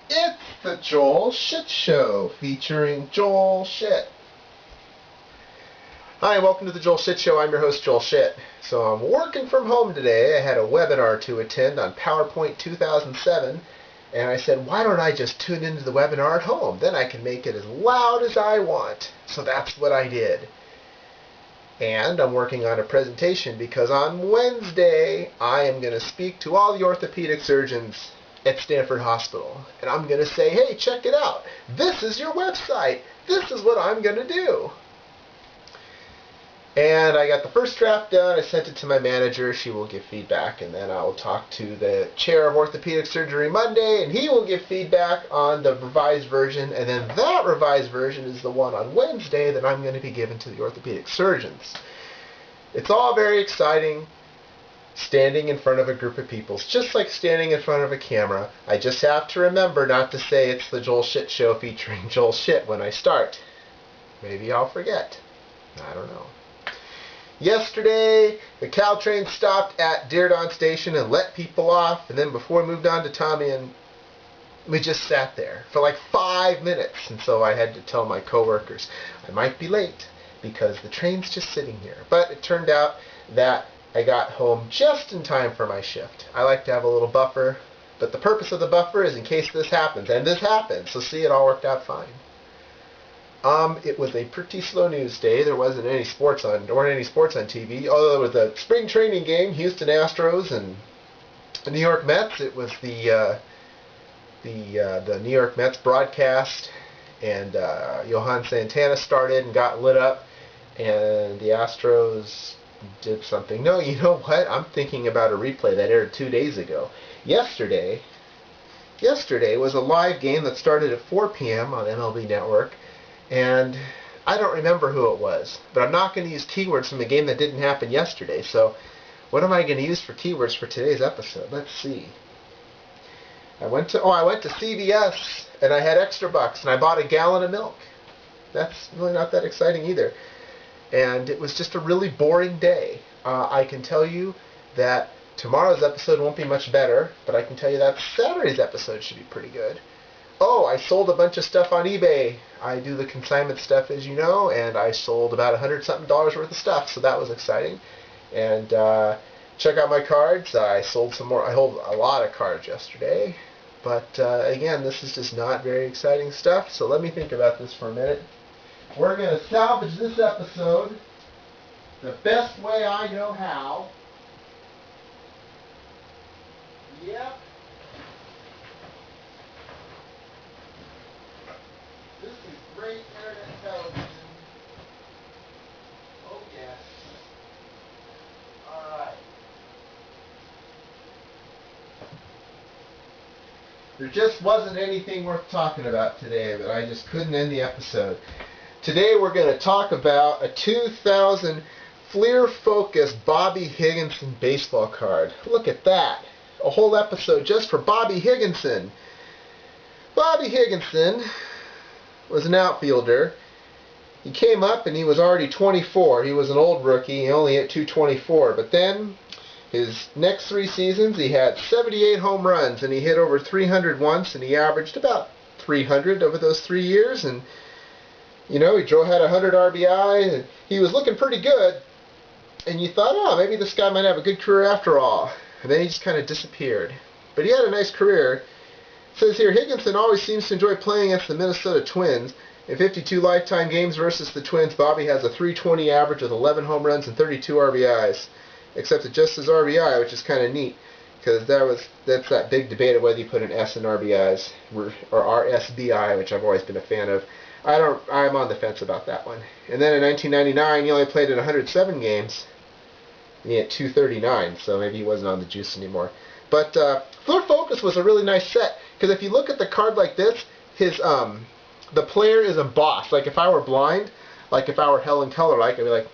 It's the Joel Shit Show, featuring Joel Shit. Hi, welcome to the Joel Shit Show. I'm your host, Joel Shit. So I'm working from home today. I had a webinar to attend on PowerPoint 2007, and I said, why don't I just tune into the webinar at home? Then I can make it as loud as I want. So that's what I did. And I'm working on a presentation because on Wednesday, I am going to speak to all the orthopedic surgeons at Stanford Hospital. And I'm going to say, hey, check it out. This is your website. This is what I'm going to do. And I got the first draft done. I sent it to my manager. She will give feedback. And then I will talk to the chair of orthopedic surgery Monday, and he will give feedback on the revised version. And then that revised version is the one on Wednesday that I'm going to be giving to the orthopedic surgeons. It's all very exciting. Standing in front of a group of people. It's just like standing in front of a camera. I just have to remember not to say it's the Joel Shit Show featuring Joel Shit when I start. Maybe I'll forget. I don't know. Yesterday, the Caltrain stopped at Diridon Station and let people off, and then before we moved on to Tommy, and we just sat there for like 5 minutes, and so I had to tell my coworkers I might be late because the train's just sitting here. But it turned out that I got home just in time for my shift. I like to have a little buffer, but the purpose of the buffer is in case this happens, and this happened, so see, it all worked out fine. It was a pretty slow news day. There weren't any sports on TV, although there was a spring training game, Houston Astros and the New York Mets. It was the New York Mets broadcast, and Johan Santana started and got lit up, and the Astros did something. No, you know what? I'm thinking about a replay that aired 2 days ago. Yesterday was a live game that started at 4 p.m. on MLB Network, and I don't remember who it was, but I'm not going to use keywords from a game that didn't happen yesterday. So what am I going to use for keywords for today's episode? Let's see. I went to CVS, and I had extra bucks, and I bought a gallon of milk. That's really not that exciting either. And it was just a really boring day. I can tell you that tomorrow's episode won't be much better, but I can tell you that Saturday's episode should be pretty good. Oh, I sold a bunch of stuff on eBay. I do the consignment stuff, as you know, and I sold about $100-something worth of stuff, so that was exciting. And check out my cards. I sold some more. I sold a lot of cards yesterday. But again, this is just not very exciting stuff, so let me think about this for a minute. We're going to salvage this episode the best way I know how. Yep. This is great internet television. Oh, yes. All right. There just wasn't anything worth talking about today, but I just couldn't end the episode. Today we're going to talk about a 2000 Fleer Focus Bobby Higginson baseball card. Look at that. A whole episode just for Bobby Higginson. Bobby Higginson was an outfielder. He came up and he was already 24. He was an old rookie. He only hit 224. But then his next 3 seasons he had 78 home runs, and he hit over 300 once, and he averaged about 300 over those 3 years. And you know, he had 100 RBI, and he was looking pretty good. And you thought, oh, maybe this guy might have a good career after all. And then he just kind of disappeared. But he had a nice career. It says here, Higginson always seems to enjoy playing against the Minnesota Twins. In 52 lifetime games versus the Twins, Bobby has a .320 average with 11 home runs and 32 RBIs. Except it's just his RBI, which is kind of neat. Because that's that big debate of whether you put an S in RBIs or RSBI, which I've always been a fan of. I'm on the fence about that one. And then in 1999, he only played in 107 games. He had 239, so maybe he wasn't on the juice anymore. But Fleer Focus was a really nice set, because if you look at the card like this, the player is embossed. Like if I were blind, like if I were Helen Keller, I'd be like,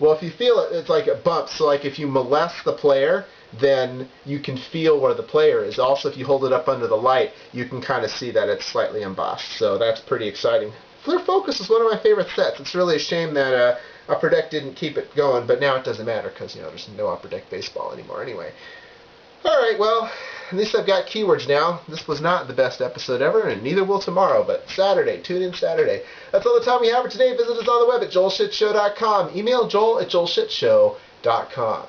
well, if you feel it, it's like a bump. So like if you molest the player, then you can feel where the player is. Also, if you hold it up under the light, you can kind of see that it's slightly embossed. So that's pretty exciting. Fleer Focus is one of my favorite sets. It's really a shame that Upper Deck didn't keep it going, but now it doesn't matter because, you know, there's no Upper Deck baseball anymore anyway. Alright, well, at least I've got keywords now. This was not the best episode ever, and neither will tomorrow, but Saturday. Tune in Saturday. That's all the time we have for today. Visit us on the web at joelshitshow.com. Email joel@joelshitshow.com.